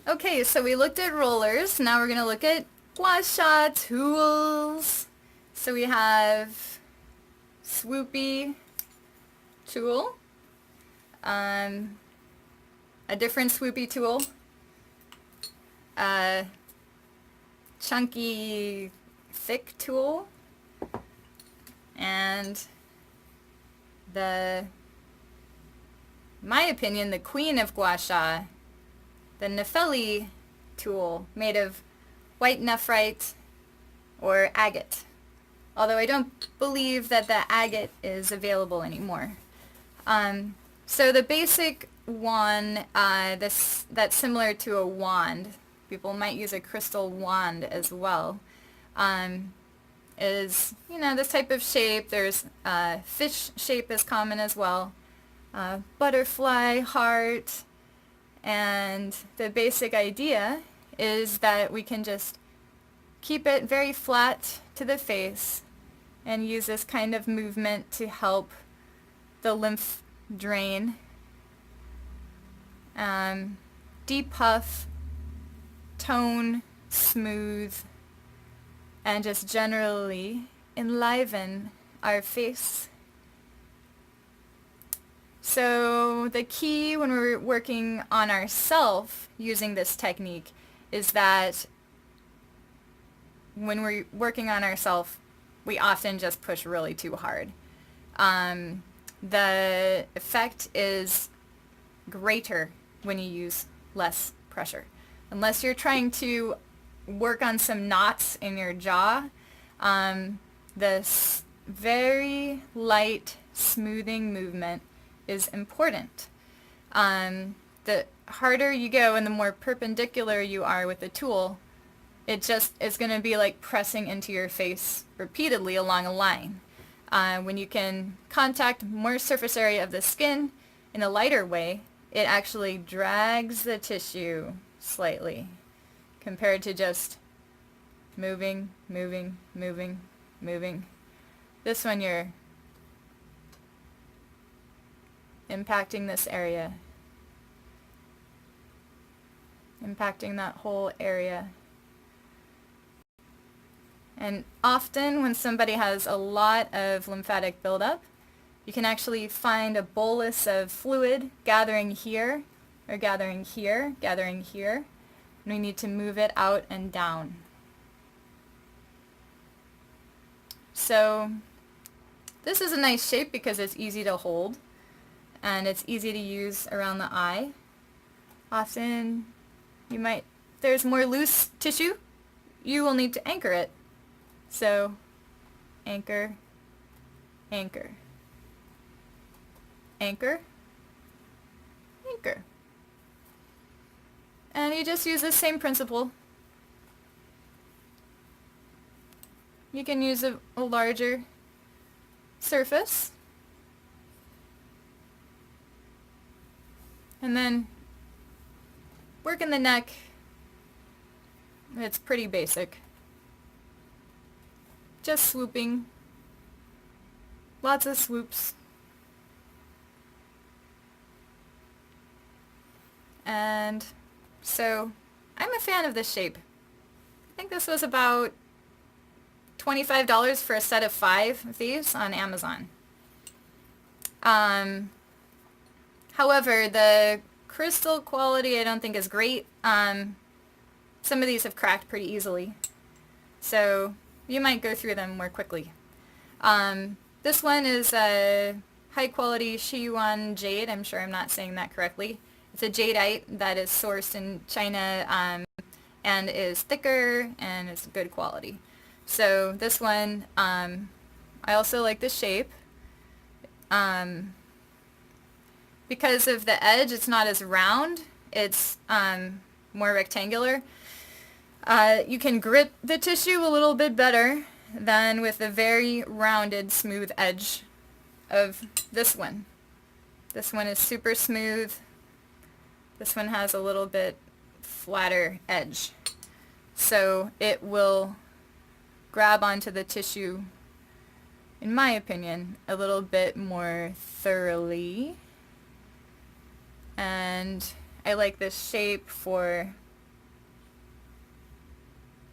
Okay, so we looked at rollers. Now we're going to look at Gua Sha tools. So we have swoopy tool, a different swoopy tool, a chunky thick tool, and my opinion, the queen of Gua Sha, the Nepheli tool made of white nephrite or agate. Although I don't believe that the agate is available anymore. So the basic one, that's similar to a wand, people might use a crystal wand as well, is, this type of shape. There's fish shape is common as well, butterfly, heart, and the basic idea is that we can just keep it very flat to the face and use this kind of movement to help the lymph drain. Depuff, tone, smooth, and just generally enliven our face. So the key when we're working on ourself using this technique is that when we're working on ourself, we often just push really too hard. The effect is greater when you use less pressure. Unless you're trying to work on some knots in your jaw, this very light smoothing movement is important. The harder you go and the more perpendicular you are with the tool, it just is going to be like pressing into your face repeatedly along a line. When you can contact more surface area of the skin in a lighter way, it actually drags the tissue slightly compared to just moving, moving, moving, moving. This one you're impacting this area, impacting that whole area. And often when somebody has a lot of lymphatic buildup, you can actually find a bolus of fluid gathering here, or gathering here, gathering here, and we need to move it out and down. So this is a nice shape because it's easy to hold and it's easy to use around the eye. Often if there's more loose tissue, you will need to anchor it. So anchor, anchor, anchor, anchor. And you just use the same principle. You can use a larger surface. And then work in the neck. It's pretty basic. Just swooping. Lots of swoops. And so I'm a fan of this shape. I think this was about $25 for a set of 5 of these on Amazon. However, the crystal quality I don't think is great. Some of these have cracked pretty easily. So you might go through them more quickly. This one is a high quality Shiyuan jade. I'm sure I'm not saying that correctly. It's a jadeite that is sourced in China and is thicker and is good quality. So this one, I also like the shape. Because of the edge, it's not as round. It's more rectangular. You can grip the tissue a little bit better than with the very rounded, smooth edge of this one. This one is super smooth. This one has a little bit flatter edge. So it will grab onto the tissue, in my opinion, a little bit more thoroughly. And I like this shape for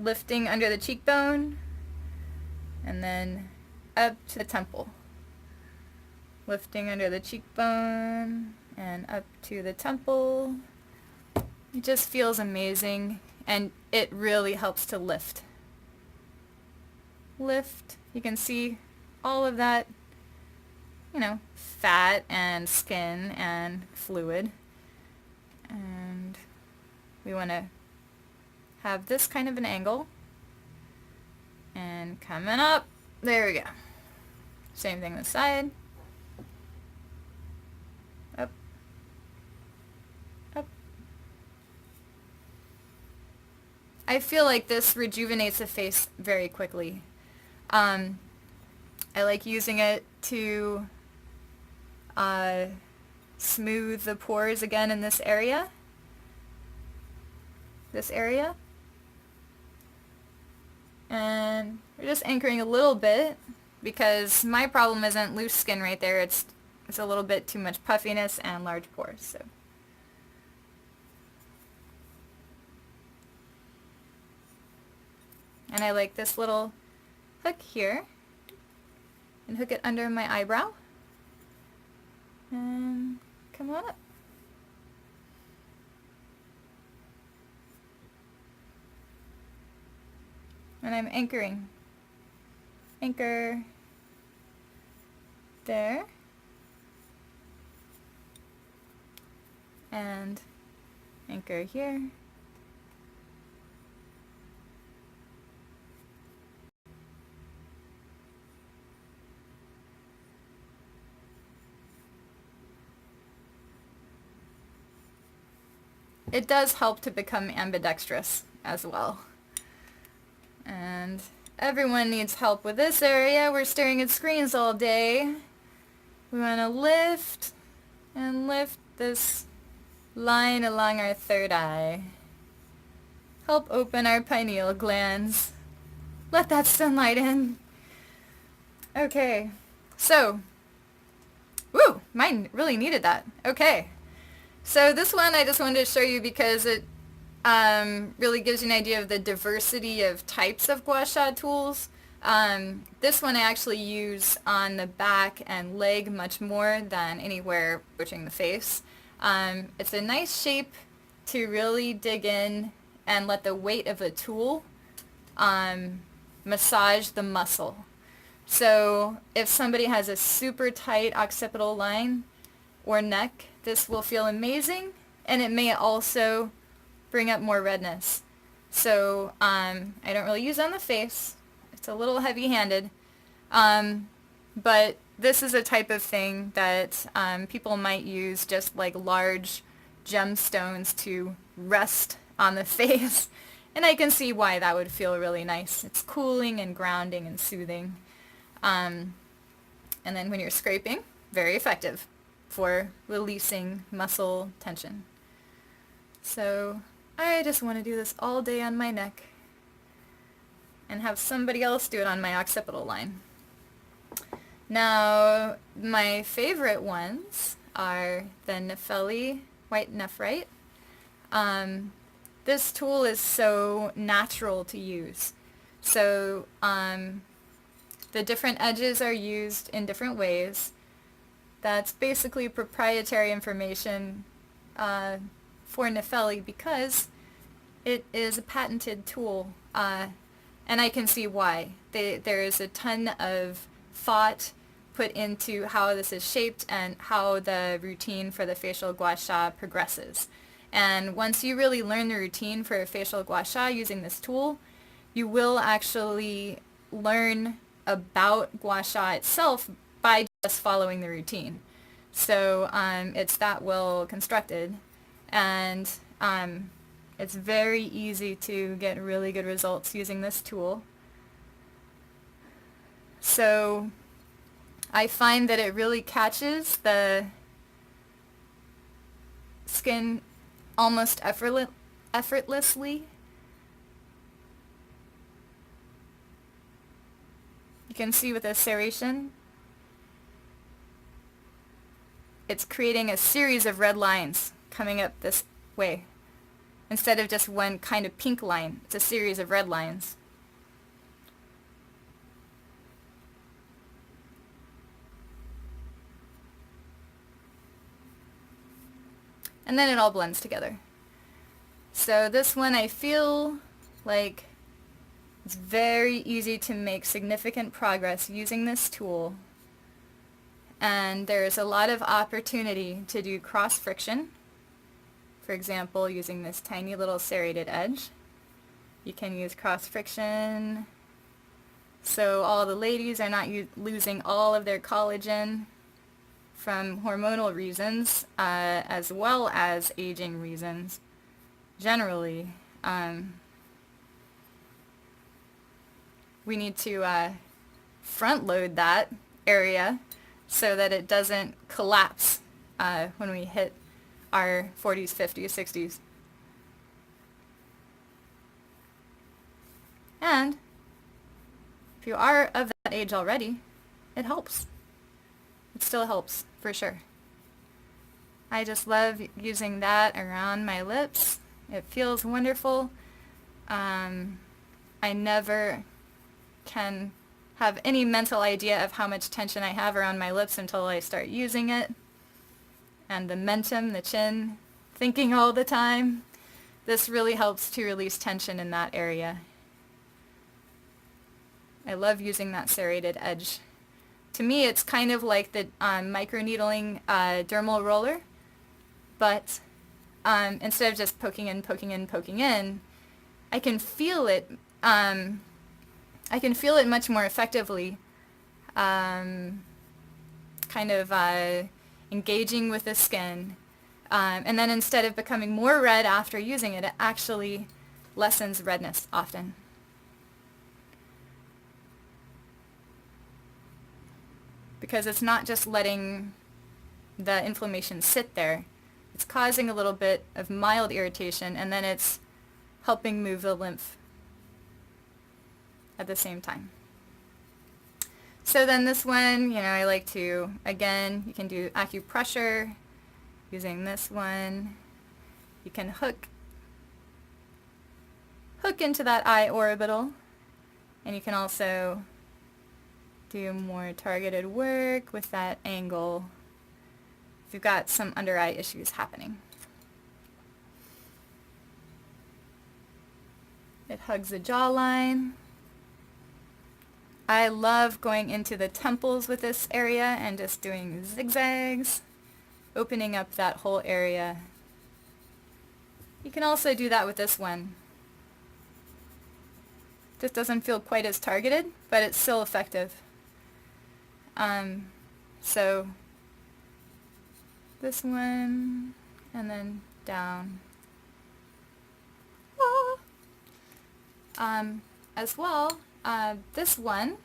lifting under the cheekbone, and then up to the temple. Lifting under the cheekbone and up to the temple. It just feels amazing, and it really helps to lift. Lift. You can see all of that, fat and skin and fluid. And we want to have this kind of an angle. And coming up. There we go. Same thing this side. Up. Up. I feel like this rejuvenates the face very quickly. I like using it to smooth the pores again in this area. And we're just anchoring a little bit because my problem isn't loose skin right there. It's a little bit too much puffiness and large pores. So. And I like this little hook here, and hook it under my eyebrow, and come on up. And I'm anchoring. Anchor there, and anchor here. It does help to become ambidextrous as well. And everyone needs help with this area. We're staring at screens all day. We want to lift and lift this line along our third eye. Help open our pineal glands. Let that sunlight in. Okay, so, woo, mine really needed that. Okay. So this one I just wanted to show you because it really gives you an idea of the diversity of types of gua sha tools. This one I actually use on the back and leg much more than anywhere approaching the face. It's a nice shape to really dig in and let the weight of the tool massage the muscle. So if somebody has a super tight occipital line or neck, this will feel amazing, and it may also bring up more redness. So I don't really use it on the face. It's a little heavy-handed, but this is a type of thing that people might use just like large gemstones to rest on the face, and I can see why that would feel really nice. It's cooling and grounding and soothing. And then when you're scraping, very effective for releasing muscle tension. So I just want to do this all day on my neck and have somebody else do it on my occipital line. Now, my favorite ones are the Nepheli white nephrite. This tool is so natural to use. So the different edges are used in different ways. That's basically proprietary information for Nepheli because it is a patented tool, and I can see why. There is a ton of thought put into how this is shaped and how the routine for the facial gua sha progresses. And once you really learn the routine for a facial gua sha using this tool, you will actually learn about gua sha itself by just following the routine. So it's that well constructed, and it's very easy to get really good results using this tool. So I find that it really catches the skin almost effortlessly. You can see with the serration, it's creating a series of red lines coming up this way. instead of just one kind of pink line. It's a series of red lines. And then it all blends together. So this one I feel like it's very easy to make significant progress using this tool. And there's a lot of opportunity to do cross friction. For example, using this tiny little serrated edge. You can use cross friction so all the ladies are not losing all of their collagen from hormonal reasons, as well as aging reasons. Generally, we need to front load that area so that it doesn't collapse when we hit our 40s, 50s, 60s. And if you are of that age already, it helps. It still helps, for sure. I just love using that around my lips. It feels wonderful. I never can have any mental idea of how much tension I have around my lips until I start using it. And the mentum, the chin, thinking all the time. This really helps to release tension in that area. I love using that serrated edge. To me, it's kind of like the microneedling dermal roller, but instead of just poking in, poking in, poking in, I can feel it. I can feel it much more effectively, kind of engaging with the skin. And then instead of becoming more red after using it, it actually lessens redness often. Because it's not just letting the inflammation sit there. It's causing a little bit of mild irritation, and then it's helping move the lymph at the same time. So then this one, I like to, again, you can do acupressure using this one. You can hook into that eye orbital, and you can also do more targeted work with that angle if you've got some under eye issues happening. It hugs the jawline. I love going into the temples with this area and just doing zigzags, opening up that whole area. You can also do that with this one. Just doesn't feel quite as targeted, but it's still effective. So this one, and then down. As well, this one,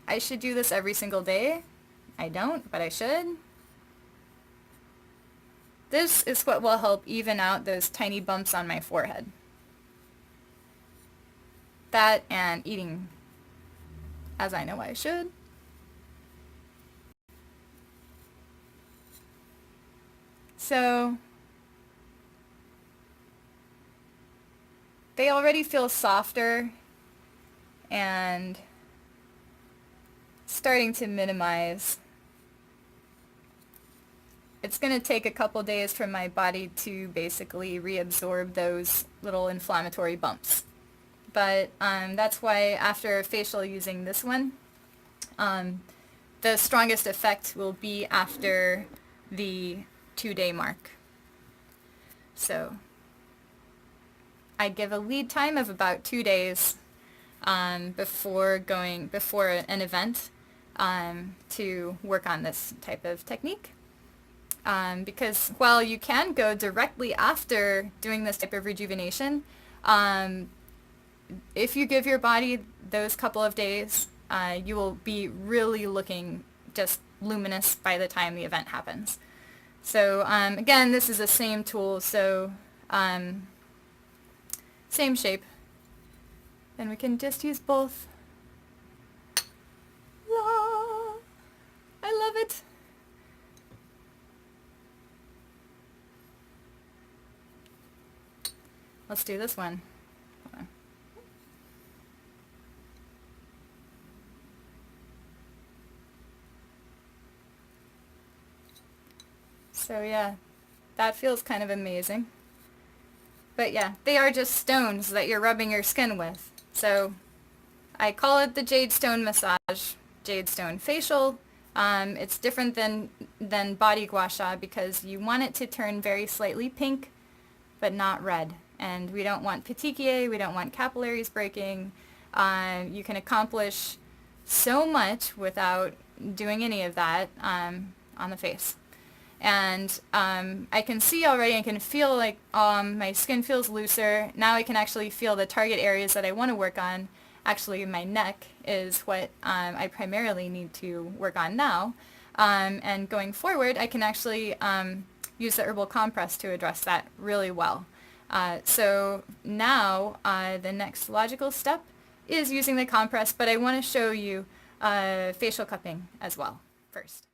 I should do this every single day. I don't, but I should. This is what will help even out those tiny bumps on my forehead. That and eating as I know I should. So they already feel softer and starting to minimize. It's going to take a couple days for my body to basically reabsorb those little inflammatory bumps. But that's why after facial using this one, the strongest effect will be after the 2-day mark. So I give a lead time of about 2 days before an event to work on this type of technique. Because while you can go directly after doing this type of rejuvenation, if you give your body those couple of days, you will be really looking just luminous by the time the event happens. So again, this is the same tool, so same shape. Then we can just use both. La! I love it. let's do this one. Hold on. So yeah, that feels kind of amazing. But yeah, they are just stones that you're rubbing your skin with. So I call it the Jade Stone Massage, Jade Stone Facial. It's different than body gua sha because you want it to turn very slightly pink, but not red. And we don't want petechiae, we don't want capillaries breaking. You can accomplish so much without doing any of that on the face. And I can see already, I can feel like my skin feels looser. Now I can actually feel the target areas that I want to work on. Actually, my neck is what I primarily need to work on now. And going forward, I can actually use the herbal compress to address that really well. So now the next logical step is using the compress, but I want to show you facial cupping as well first.